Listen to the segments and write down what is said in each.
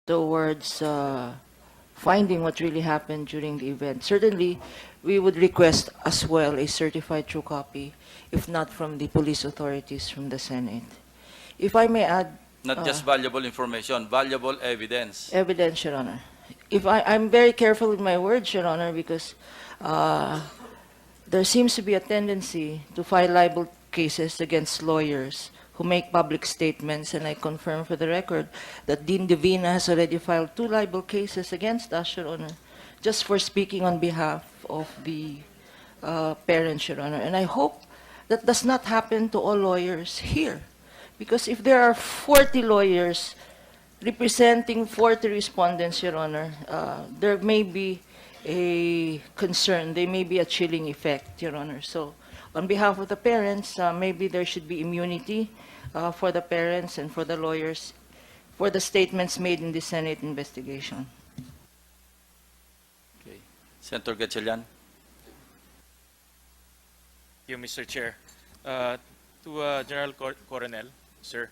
towards finding what really happened during the event. Certainly, we would request as well a certified true copy, if not from the police authorities from the Senate. If I may add, Not just valuable information, valuable evidence. evidence, Your Honor. I'm very careful with my words, Your Honor, because there seems to be a tendency to file libel cases against lawyers who make public statements, and I confirm for the record that Dean Divina has already filed 2 libel cases against us, Your Honor, just for speaking on behalf of the parents, Your Honor. And I hope that does not happen to all lawyers here, because if there are 40 lawyers representing 40 respondents, Your Honor, there may be a concern, there may be a chilling effect, Your Honor. So on behalf of the parents, maybe there should be immunity for the parents and for the lawyers for the statements made in the Senate investigation. Okay. Senator Gatchalian. Thank you, Mr. Chair. To General Coronel, sir,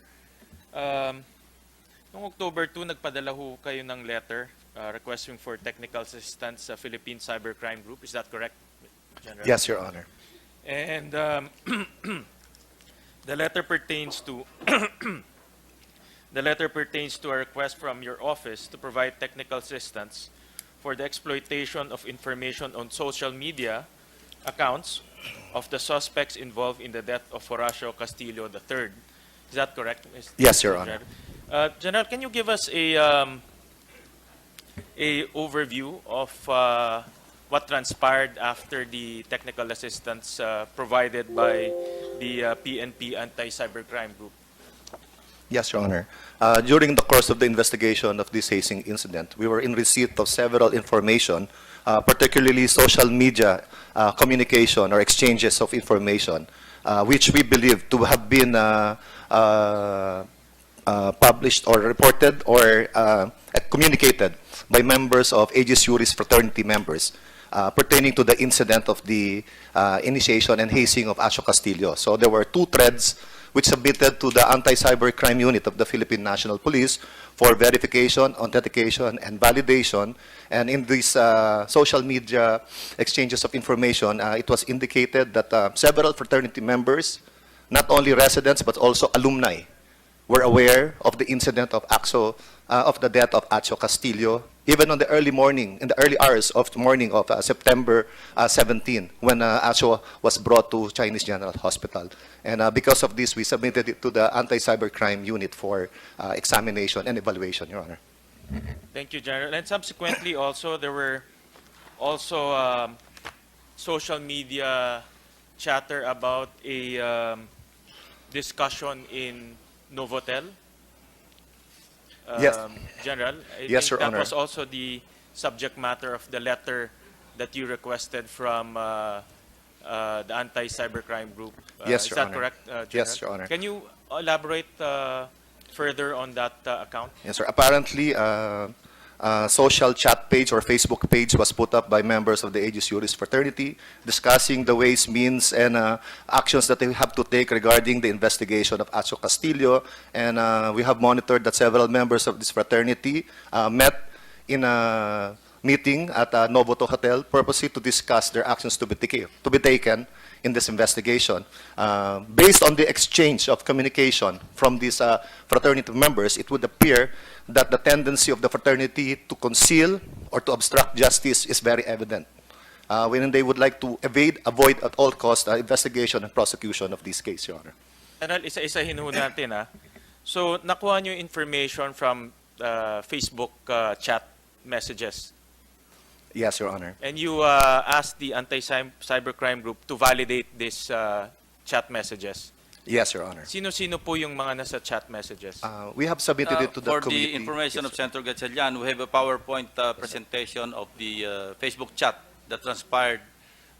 noong October 2, nagpadala ho kayo ng letter requesting for technical assistance sa Philippine Cybercrime Group. Is that correct, General? Yes, Your Honor. And the letter pertains to a request from your office to provide technical assistance for the exploitation of information on social media accounts of the suspects involved in the death of Horacio Castillo III. Is that correct, Mr. Yes, Your Honor. General, can you give us a overview of what transpired after the technical assistance provided by the PNP Anti-Cybercrime Group? Yes, Your Honor. During the course of the investigation of this hazing incident, we were in receipt of several information, particularly social media communication or exchanges of information, which we believe to have been published or reported or communicated by members of Aejis Juris Fraternity members pertaining to the incident of the initiation and hazing of Horacio Castillo. So there were 2 threads which submitted to the Anti-Cybercrime Unit of the Philippine National Police for verification, authentication, and validation. And in these social media exchanges of information, it was indicated that several fraternity members, not only residents but also alumni, were aware of the incident of the death of Horacio Castillo, even on the early morning, in the early hours of the morning of September 17, when Horacio was brought to Chinese General Hospital. And because of this, we submitted it to the Anti-Cybercrime Unit for examination and evaluation, Your Honor. Thank you, General. And subsequently, also there were also social media chatter about a discussion in Novotel. Yes. General, I Yes, think Your that Honor. was also the subject matter of the letter that you requested from the Anti-Cybercrime Group. Yes, is Your that Honor. correct, General? Yes, Your Honor. Can you elaborate further on that account? Yes, sir. Apparently, social chat page or Facebook page was put up by members of the Aejis Juris Fraternity discussing the ways, means, and actions that they have to take regarding the investigation of Horacio Castillo. And we have monitored that several members of this fraternity met in a meeting at a Novotel Hotel purposely to discuss their actions to be taken in this investigation. Based on the exchange of communication from these fraternity members, it would appear that the tendency of the fraternity to conceal or to obstruct justice is very evident. When they would like to avoid at all costs investigation and prosecution of this case, Your Honor. General, isa-isahin ho natin. So, nakuha nyo information from Facebook chat messages. Yes, Your Honor. And you asked the Anti-Cybercrime Group to validate these chat messages. Yes, Your Honor. Sino-sino po yung mga nasa chat messages? We have submitted it to the For committee. the information Yes, of sir. Senator Gatchalian, we have a PowerPoint presentation of the Facebook chat that transpired,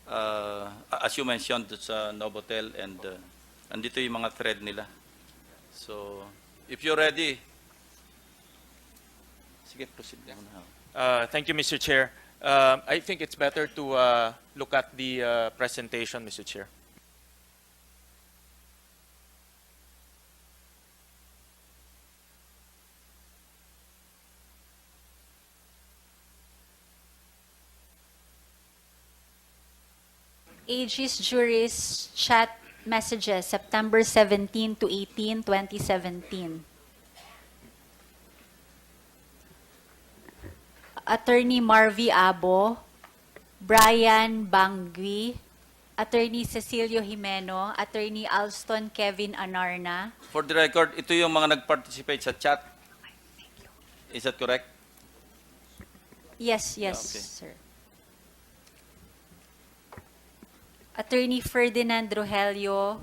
as you mentioned, sa Novotel, and andito yung mga thread nila. So, if you're ready, sige, proceed na muna. Thank you, Mr. Chair. I think it's better to look at the presentation, Mr. Chair. Aegis Juris chat messages, September 17 to 18, 2017. Attorney Marvy Abo, Brian Bangui, Attorney Cecilio Jimeno, Attorney Alston Kevin Anarna. For the record, ito yung mga nag-participate sa chat. Is that correct? Yes, yes, Okay. sir. Attorney Ferdinand Rogelio,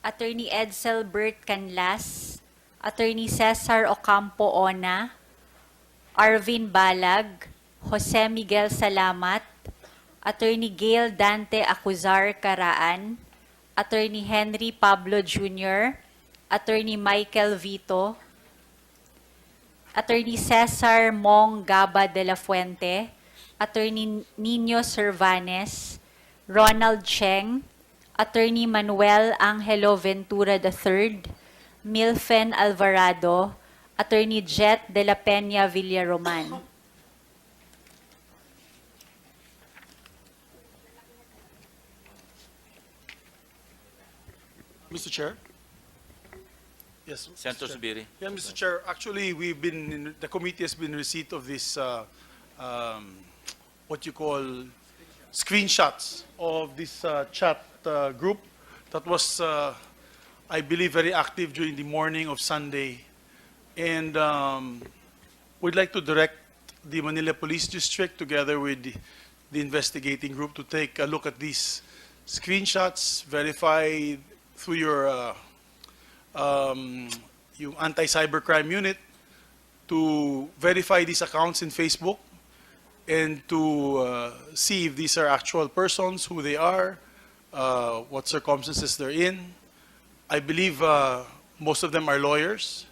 Attorney Edsel Bert Canlas, Attorney Cesar Ocampo Ona, Arvin Balag, Jose Miguel Salamat, Attorney Gail Dante Acuzar Caraan, Attorney Henry Pablo Jr., Attorney Michael Vito, Attorney Cesar Mong Gaba de la Fuente, Attorney Nino Cervanes, Ronald Cheng, Attorney Manuel Angelo Ventura III, Milfen Alvarado, Attorney Jet de la Peña Villaroman. Mr. Chair? Yes. Mr. Senator Chair. Zubiri. Yeah, Mr. Chair, actually, the committee has been in receipt of this, what you call screenshots of this chat group that was, I believe, very active during the morning of Sunday. And we'd like to direct the Manila Police District together with the investigating group to take a look at these screenshots, verify through your anti-cybercrime unit to verify these accounts in Facebook and to see if these are actual persons, who they are, what circumstances they're in. I believe most of them are lawyers.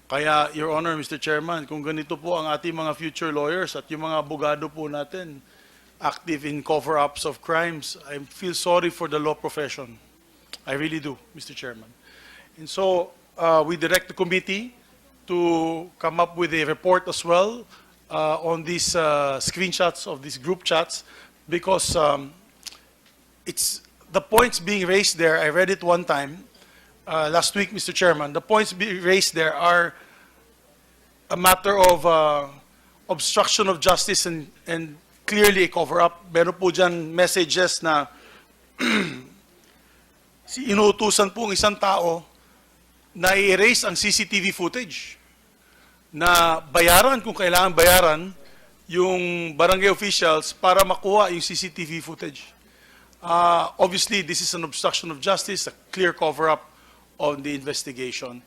Kaya, Your Honor, Mr. Chairman, kung ganito po ang ating mga future lawyers at yung mga abogado po natin active in cover-ups of crimes, I feel sorry for the law profession. I really do, Mr. Chairman. And so, we direct the committee to come up with a report as well on these screenshots of these group chats, because it's the points being raised there. I read it one time last week, Mr. Chairman. The points being raised there are a matter of obstruction of justice and clearly a cover-up. Meron po dyan messages na inuutusan po ang isang tao na i-erase ang CCTV footage, na bayaran kung kailangan bayaran yung barangay officials para makuha yung CCTV footage. Obviously, this is an obstruction of justice, a clear cover-up on the investigation.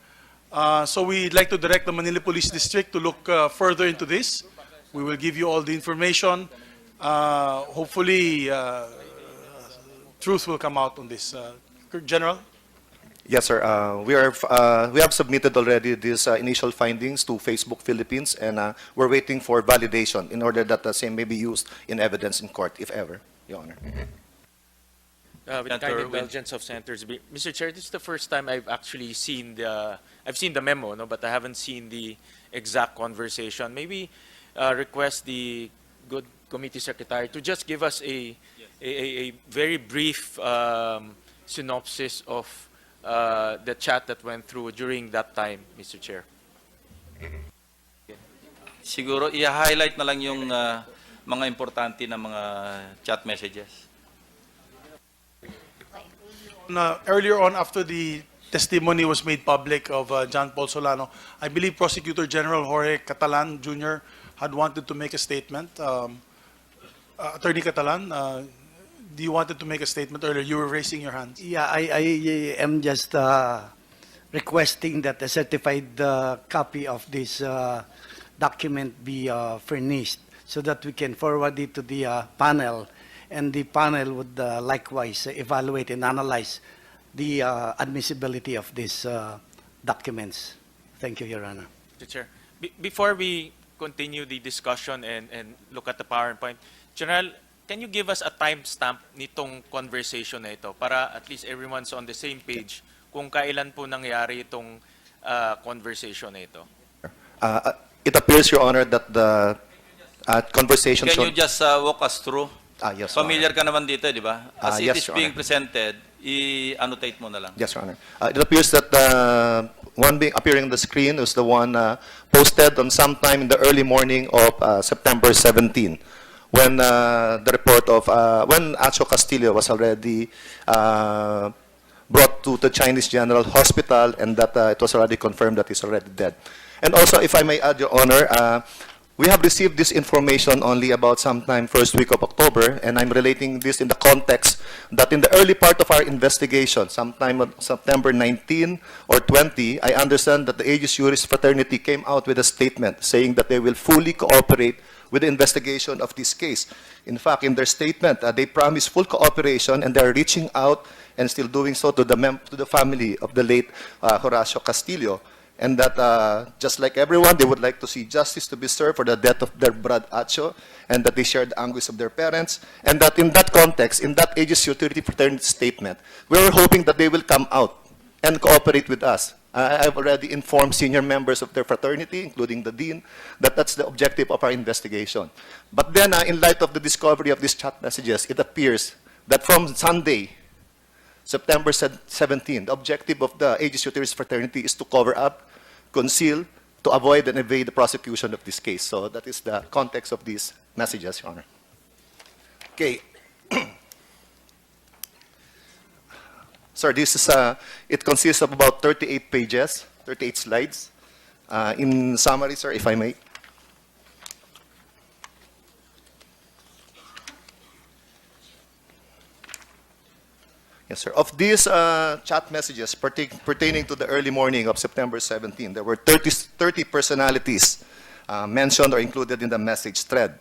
So we'd like to direct the Manila Police District to look further into this. We will give you all the information. Hopefully, truth will come out on this. General? Yes, sir. We have submitted already these initial findings to Facebook Philippines, and we're waiting for validation in order that the same may be used in evidence in court, if ever, Your Honor. With kind Senator indulgence of Senators, Mr. Chair, this is the first time I've actually seen I've seen the memo, no, but I haven't seen the exact conversation. Maybe request the good committee secretary to just give us a very brief synopsis of the chat that went through during that time, Mr. Chair. Siguro, i-highlight na lang yung mga importante na mga chat messages. Earlier on, after the testimony was made public of John Paul Solano, I believe Prosecutor General Jorge Catalan Jr. had wanted to make a statement. Attorney Catalan, do you wanted to make a statement earlier? You were raising your hands. Yeah, I am just requesting that a certified copy of this document be furnished so that we can forward it to the panel, and the panel would likewise evaluate and analyze the admissibility of these documents. Thank you, Your Honor. Mr. Chair, before we continue the discussion and look at the PowerPoint, General, can you give us a timestamp nitong conversation na ito para at least everyone's on the same page kung kailan po nangyari itong conversation na ito? It appears, Your Honor, that the conversation Can should... you just walk us through Yes, Your Honor. Familiar ka naman dito, di ba? As it Yes, is Your being Honor. presented, i-annotate mo na lang. Yes, Your Honor. It appears that the one being appearing on the screen was the one posted on sometime in the early morning of September 17, when the report of when Acho Castillo was already brought to the Chinese General Hospital, and that it was already confirmed that he's already dead. And also, if I may add, Your Honor, we have received this information only about sometime first week of October, and I'm relating this in the context that in the early part of our investigation, sometime on September 19 or 20, I understand that the Aegis Juris Fraternity came out with a statement saying that they will fully cooperate with the investigation of this case. In fact, in their statement, they promise full cooperation, and they're reaching out and still doing so to the family of the late Horacio Castillo. And that just like everyone, they would like to see justice to be served for the death of their brother Acho, and that they share the anguish of their parents. And that in that context, in that Aegis Juris Fraternity statement, we were hoping that they will come out and cooperate with us. I've already informed senior members of their fraternity, including the dean, that that's the objective of our investigation. But then, in light of the discovery of these chat messages, it appears that from Sunday, September 17, the objective of the Aegis Juris Fraternity is to cover up, conceal, to avoid and evade the prosecution of this case. So that is the context of these messages, Your Honor. Okay. Sir, this is, it consists of about 38 pages, 38 slides. In summary, sir, if I may. Yes, sir. Of these chat messages pertaining to the early morning of September 17, there were 30 personalities mentioned or included in the message thread.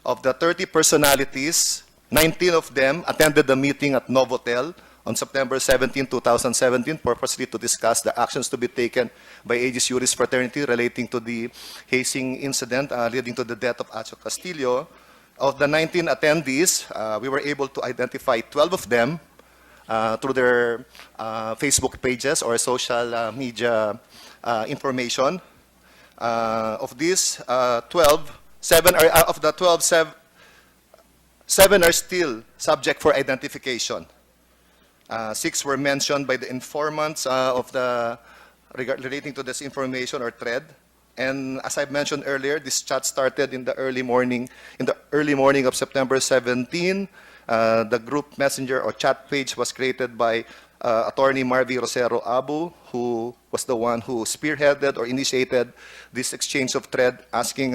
Of the 30 personalities, 19 of them attended the meeting at Novotel on September 17, 2017, purposely to discuss the actions to be taken by Aegis Juris Fraternity relating to the hazing incident leading to the death of Acho Castillo. Of the 19 attendees, we were able to identify 12 of them through their Facebook pages or social media information. Of these 12, 7 are, of the 12, 7 are still subject for identification. 6 were mentioned by the informants relating to this information or thread. And as I mentioned earlier, this chat started in the early morning of September 17. The group messenger or chat page was created by attorney Marvy Rosero Abu, who was the one who spearheaded or initiated this exchange of thread, asking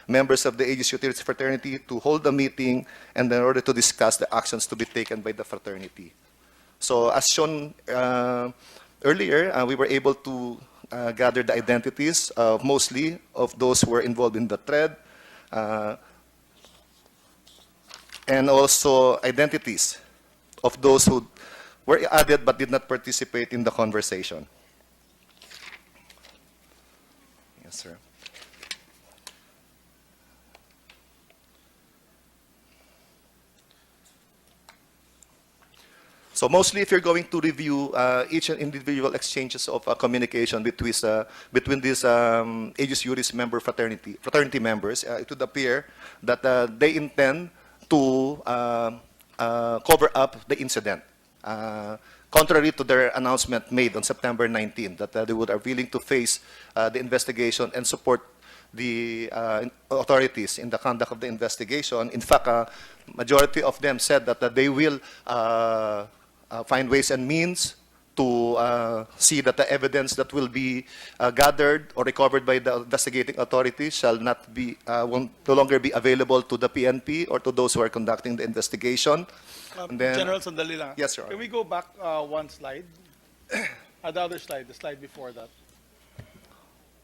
members of the Aegis Juris Fraternity to hold a meeting and in order to discuss the actions to be taken by the fraternity. So as shown earlier, we were able to gather the identities mostly of those who were involved in the thread, and also identities of those who were added but did not participate in the conversation. Yes, sir. So mostly, if you're going to review each individual exchanges of communication between these Aegis Juris fraternity members, it would appear that they intend to cover up the incident, contrary to their announcement made on September 19, that they are willing to face the investigation and support the authorities in the conduct of the investigation. In fact, majority of them said that they will find ways and means to see that the evidence that will be gathered or recovered by the investigating authorities shall not be, will no longer be available to the PNP or to those who are conducting the investigation. And then, General, sandali lang. Yes, Your Can Honor. we go back one slide? The other slide, the slide before that.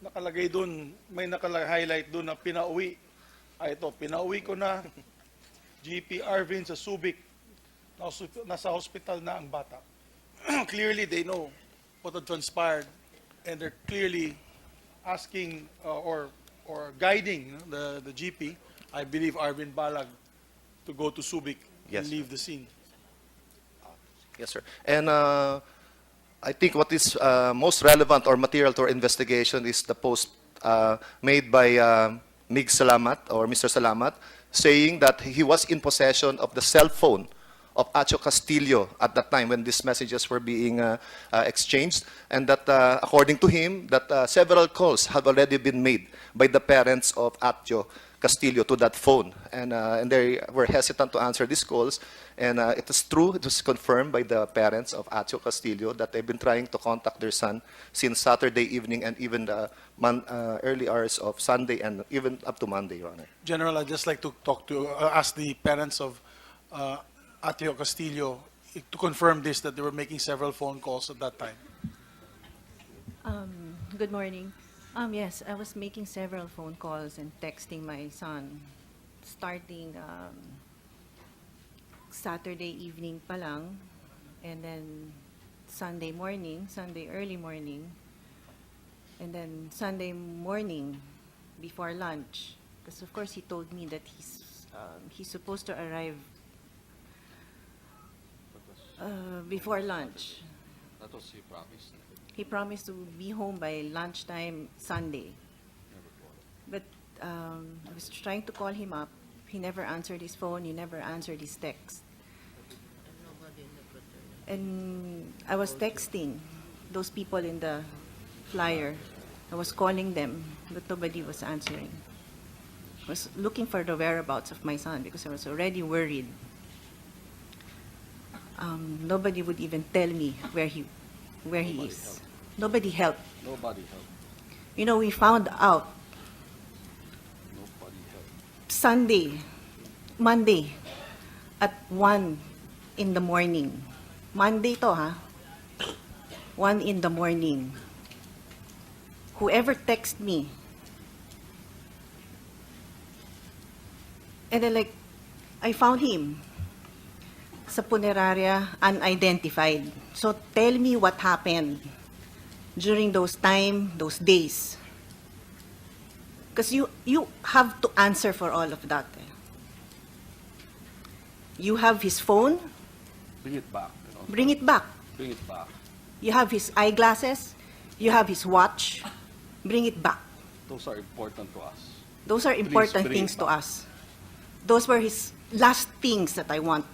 Nakalagay dun, may nakalagay-highlight dun na pinauwi. Ito, pinauwi ko na GP Arvin sa Subic. Nasa hospital na ang bata. Clearly, they know what had transpired, and they're clearly asking or guiding the GP, I believe Arvin Balag, to go to Subic Yes, and leave the scene. Yes, sir. And I think what is most relevant or material to our investigation is the post made by Mig Salamat or Mr. Salamat, saying that he was in possession of the cell phone of Acho Castillo at that time when these messages were being exchanged, and that according to him, that several calls have already been made by the parents of Acho Castillo to that phone, and they were hesitant to answer these calls. And it is true, it was confirmed by the parents of Acho Castillo that they've been trying to contact their son since Saturday evening and even the early hours of Sunday and even up to Monday, Your Honor. General, I'd just like to ask the parents of Ateo Castillo to confirm this, that they were making several phone calls at that time. Good morning. Yes, I was making several phone calls and texting my son starting Saturday evening pa lang, and then Sunday morning, Sunday early morning, and then Sunday morning before lunch. Because of course he told me that he's supposed to arrive before lunch. That was he promised. He promised to be home by lunchtime Sunday. But I was trying to call him up. He never answered his phone. He never answered his text. And I was texting those people in the flyer. I was calling them, but nobody was answering. I was looking for the whereabouts of my son because I was already worried. Nobody would even tell me where he is. Nobody helped. Nobody helped. You know, we found out Nobody helped. Monday, at 1 in the morning. Monday to, ha? 1 in the morning. Whoever texted me, and then I found him sa puneraria, unidentified. So tell me what happened during those days. Because you have to answer for all of that. You have his phone, Bring it back. bring it back. Bring it back. You have his eyeglasses, you have his watch, bring it back. Those are important to us. Those are important bring it things to back. us. Those were his last things that I want